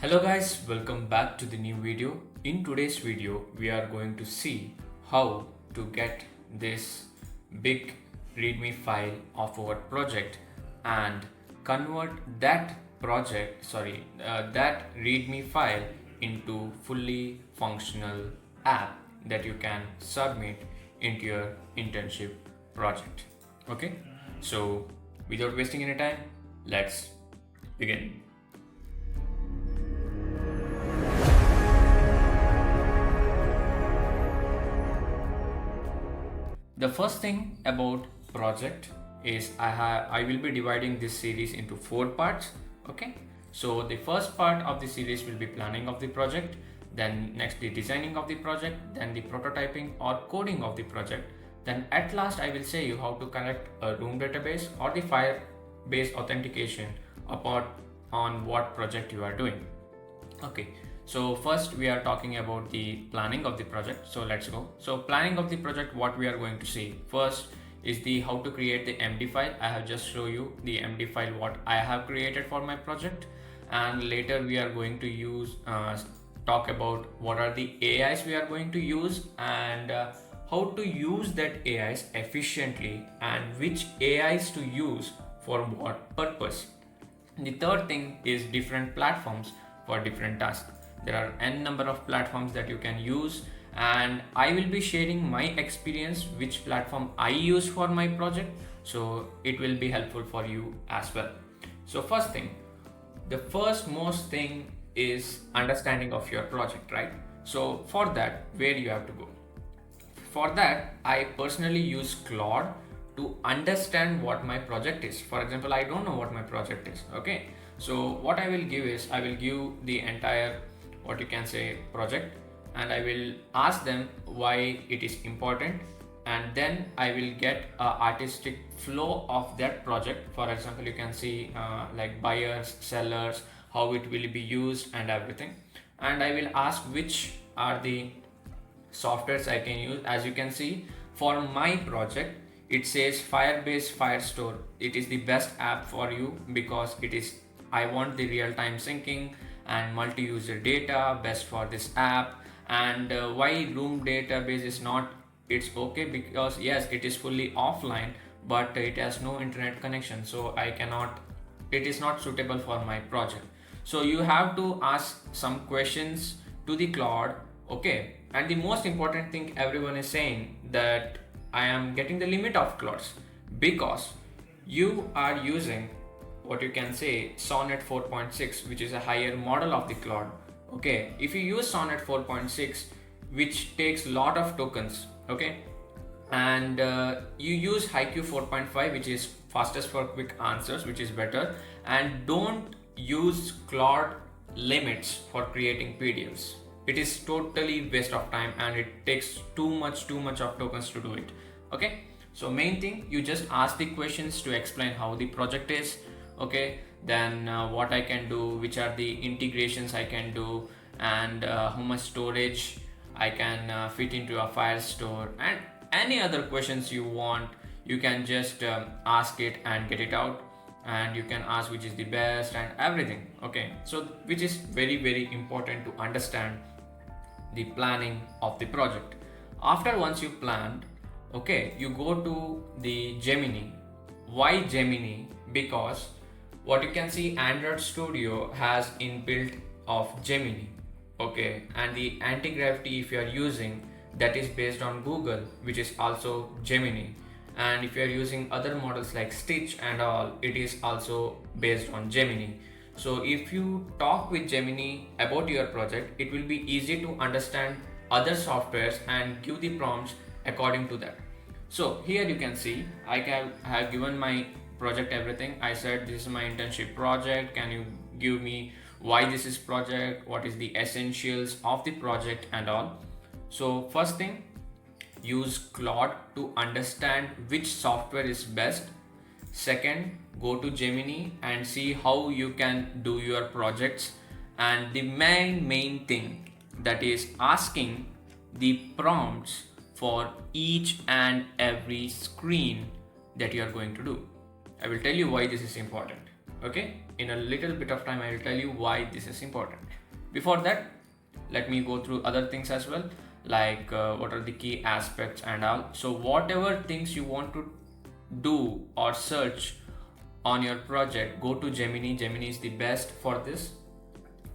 Hello guys, welcome back to the new video. In today's video, we are going to see how to get this big readme file of our project and convert that that readme file into fully functional app that you can submit into your internship project. Okay, so without wasting any time, let's begin. The first thing about project is I will be dividing this series into 4 parts. Okay, so the first part of the series will be planning of the project, then next the designing of the project, then the prototyping or coding of the project, then at last I will say you how to connect a room database or the Firebase authentication upon on what project you are doing. Okay, so first we are talking about the planning of the project. So let's go. So planning of the project, what we are going to see first is the how to create the MD file. I have just show you the MD file what I have created for my project, and later we are going to use talk about what are the AIs we are going to use and how to use that AIs efficiently and which AIs to use for what purpose. The third thing is different platforms for different tasks. There are n number of platforms that you can use, and I will be sharing my experience which platform I use for my project, so it will be helpful for you as well. So first thing, the first most thing is understanding of your project, right? So for that, where you have to go? For that, I personally use Claude to understand what my project is. For example, I don't know what my project is. Okay, so what I will give is I will give the entire what you can say project, and I will ask them why it is important, and then I will get a artistic flow of that project. For example, you can see like buyers, sellers, how it will be used and everything, and I will ask which are the softwares I can use. As you can see, for my project it says Firebase Firestore. It is the best app for you because I want the real-time syncing and multi-user data best for this app. And why room database is not, it's okay because yes, it is fully offline, but it has no internet connection, so it is not suitable for my project. So you have to ask some questions to the Claude. Okay, and the most important thing, everyone is saying that I am getting the limit of Claudes because you are using what you can say Sonnet 4.6, which is a higher model of the Claude. Okay, if you use Sonnet 4.6, which takes lot of tokens, okay, and you use HiQ 4.5, which is fastest for quick answers, which is better, and don't use Claude limits for creating PDFs. It is totally waste of time and it takes too much of tokens to do it. Okay, so main thing, you just ask the questions to explain how the project is. Okay, then what I can do, which are the integrations I can do, and how much storage I can fit into a Firestore, and any other questions you want, you can just ask it and get it out, and you can ask which is the best and everything. Okay, so which is very important to understand the planning of the project. After once you planned, okay, you go to the Gemini. Why Gemini? Because what you can see, Android Studio has inbuilt of Gemini. Okay, and the anti-gravity if you are using, that is based on Google, which is also Gemini. And if you are using other models like Stitch and all, it is also based on Gemini. So if you talk with Gemini about your project, it will be easy to understand other softwares and give the prompts according to that. So here you can see I have given my project everything. I said this is my internship project. Can you give me why this is project, what is the essentials of the project and all. So first thing, use Claude to understand which software is best. Second, go to Gemini and see how you can do your projects. And the main thing, that is asking the prompts for each and every screen that you are going to do. I will tell you why this is important. Okay, in a little bit of time I will tell you why this is important. Before that, let me go through other things as well, like what are the key aspects and all. So whatever things you want to do or search on your project, go to Gemini. Gemini is the best for this.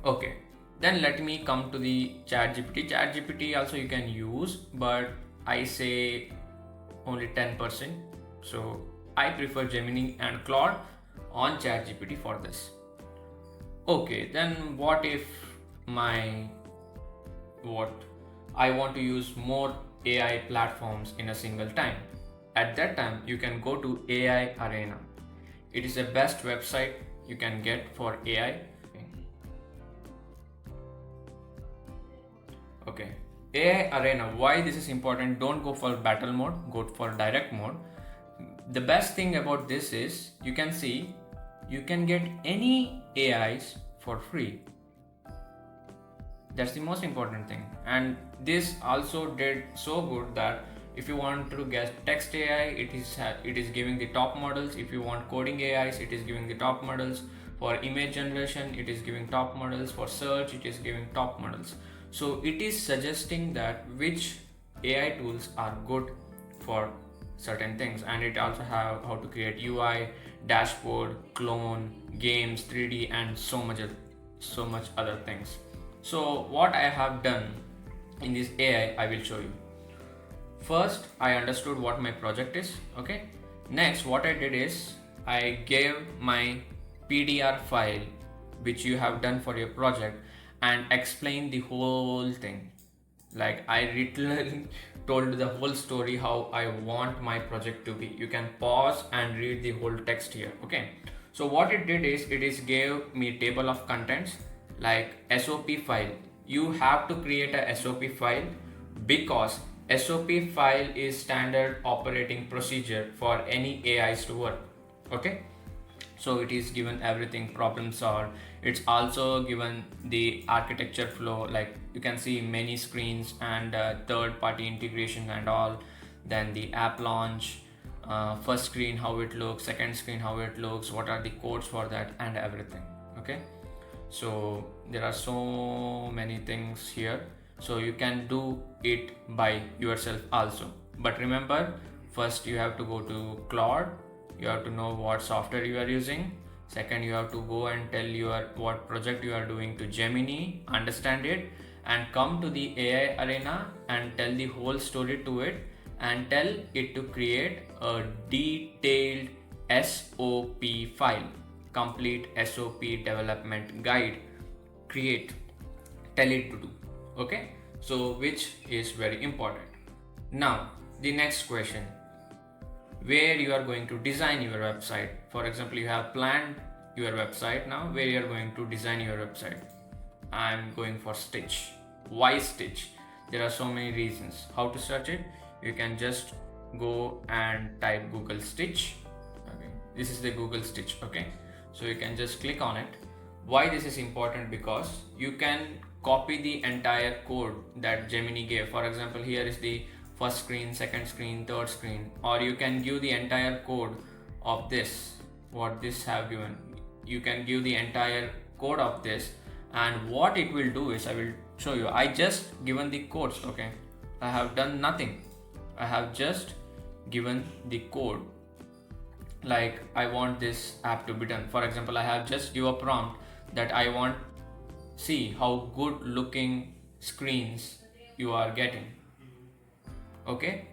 Okay, then let me come to the ChatGPT also you can use, but I say only 10%. So I prefer Gemini and Claude on ChatGPT for this. Okay, then what if what I want to use more AI platforms in a single time? At that time, you can go to AI Arena. It is the best website you can get for AI. Okay, AI Arena, why this is important? Don't go for battle mode, go for direct mode. The best thing about this is you can see you can get any AIs for free. That's the most important thing. And this also did so good that if you want to get text AI, it is giving the top models. If you want coding AIs, it is giving the top models. For image generation, it is giving top models. For search, it is giving top models. So it is suggesting that which AI tools are good for certain things, and it also have how to create UI, dashboard, clone, games, 3D, and so much other things. So what I have done in this AI, I will show you. First, I understood what my project is. Okay. Next, what I did is I gave my PDR file which you have done for your project and explained the whole thing. Like I literally told the whole story how I want my project to be. You can pause and read the whole text here. Okay. So what it did is it is gave me table of contents like SOP file. You have to create a SOP file because SOP file is standard operating procedure for any AIs to work. Okay. So it is given everything problem solved. It's also given the architecture flow, like you can see many screens and third party integration and all. Then the app launch, first screen how it looks, second screen how it looks, what are the codes for that and everything. Okay. So there are so many things here. So you can do it by yourself also. But remember, first you have to go to Claude. You have to know what software you are using. Second, you have to go and tell what project you are doing to Gemini, understand it, and come to the AI Arena and tell the whole story to it and tell it to create a detailed SOP file, complete SOP development guide. Tell it to do. Okay, so which is very important. Now, the next question, where you are going to design your website. For example, you have planned your website. Now where you are going to design your website? I'm going for Stitch. Why Stitch? There are so many reasons. How to search it? You can just go and type Google Stitch. Okay, this is the Google Stitch. Okay, so you can just click on it. Why this is important? Because you can copy the entire code that Gemini gave. For example, here is the first screen, second screen, third screen, or you can give the entire code of this, what this have given. You can give the entire code of this, and what it will do is I will show you. I just given the codes. Okay, I have done nothing. I have just given the code. Like I want this app to be done. For example, I have just give a prompt that I want see how good looking screens you are getting. Okay,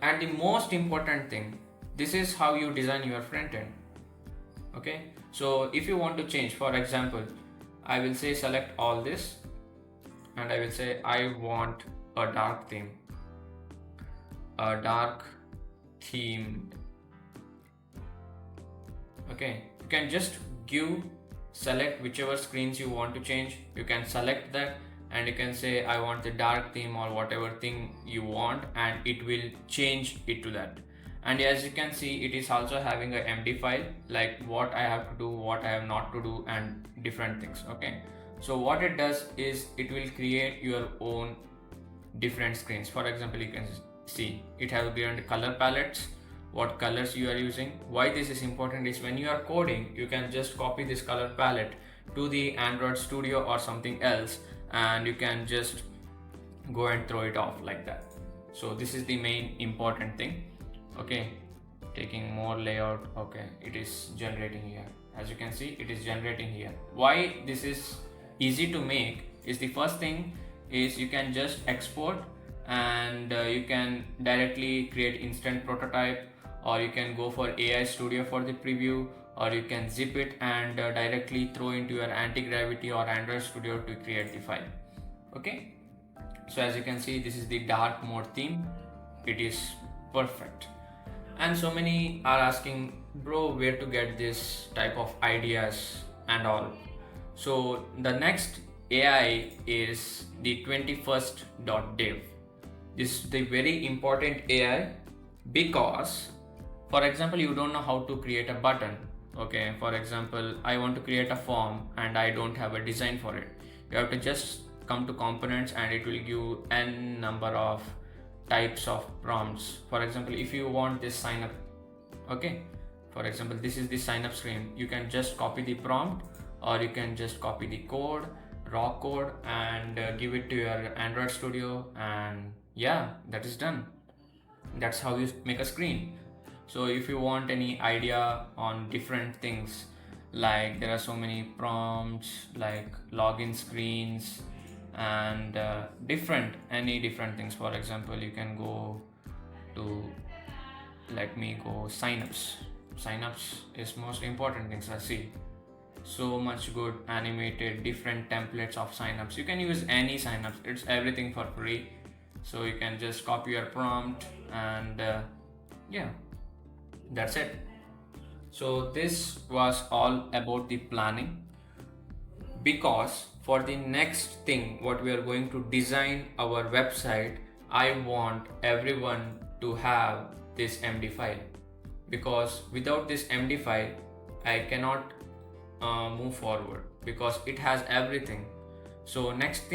and the most important thing, this is how you design your front end. Okay, so if you want to change, for example, I will say select all this and I will say I want a dark theme, okay, you can just select whichever screens you want to change. You can select that and you can say I want the dark theme or whatever thing you want, and it will change it to that. And as you can see, it is also having a MD file, like what I have to do, what I have not to do, and different things. Okay, so what it does is it will create your own different screens. For example, you can see it has given color palettes, what colors you are using. Why this is important is when you are coding, you can just copy this color palette to the Android Studio or something else, and you can just go and throw it off like that. So this is the main important thing. Okay, taking more layout. Okay, it is generating here. As you can see, it is generating here. Why this is easy to make is the first thing is you can just export, and you can directly create instant prototype, or you can go for AI Studio for the preview, or you can zip it and directly throw into your anti-gravity or Android Studio to create the file. Okay, so as you can see, this is the dark mode theme. It is perfect. And so many are asking, bro, where to get this type of ideas and all. So the next AI is the 21st.dev. This is the very important AI because, for example, you don't know how to create a button. Okay, for example, I want to create a form and I don't have a design for it. You have to just come to components and it will give n number of types of prompts. For example, if you want this sign up, okay, for example, this is the sign up screen. You can just copy the prompt, or you can just copy the code, raw code, and give it to your Android Studio, and yeah, that is done. That's how you make a screen. So if you want any idea on different things, like there are so many prompts like login screens and any different things. For example, you can go to, let me go, signups. Signups is most important things. I see so much good animated different templates of signups. You can use any signups, it's everything for free. So you can just copy your prompt, and yeah, that's it. So this was all about the planning, because for the next thing what we are going to design our website, I want everyone to have this MD file, because without this MD file I cannot move forward, because it has everything. So next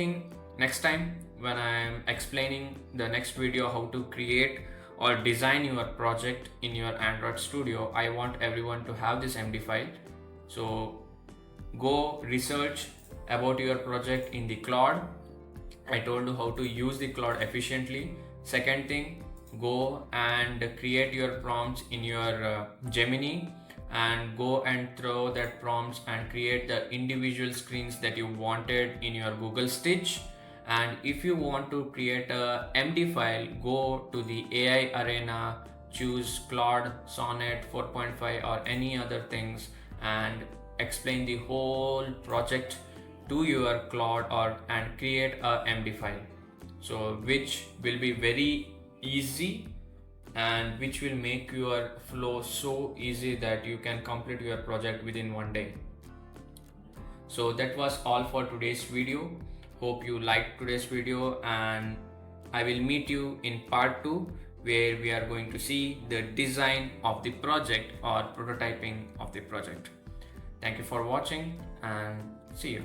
time when I am explaining the next video how to create or design your project in your Android Studio, I want everyone to have this MD file. So go research about your project in the Claude. I told you how to use the Claude efficiently. Second thing, go and create your prompts in your Gemini, and go and throw that prompts and create the individual screens that you wanted in your Google Stitch. And if you want to create a MD file, go to the AI Arena, choose Claude, Sonnet 4.5 or any other things, and explain the whole project to your Claude and create a MD file. So which will be very easy, and which will make your flow so easy that you can complete your project within one day. So that was all for today's video. Hope you liked today's video, and I will meet you in part 2, where we are going to see the design of the project or prototyping of the project. Thank you for watching, and see you.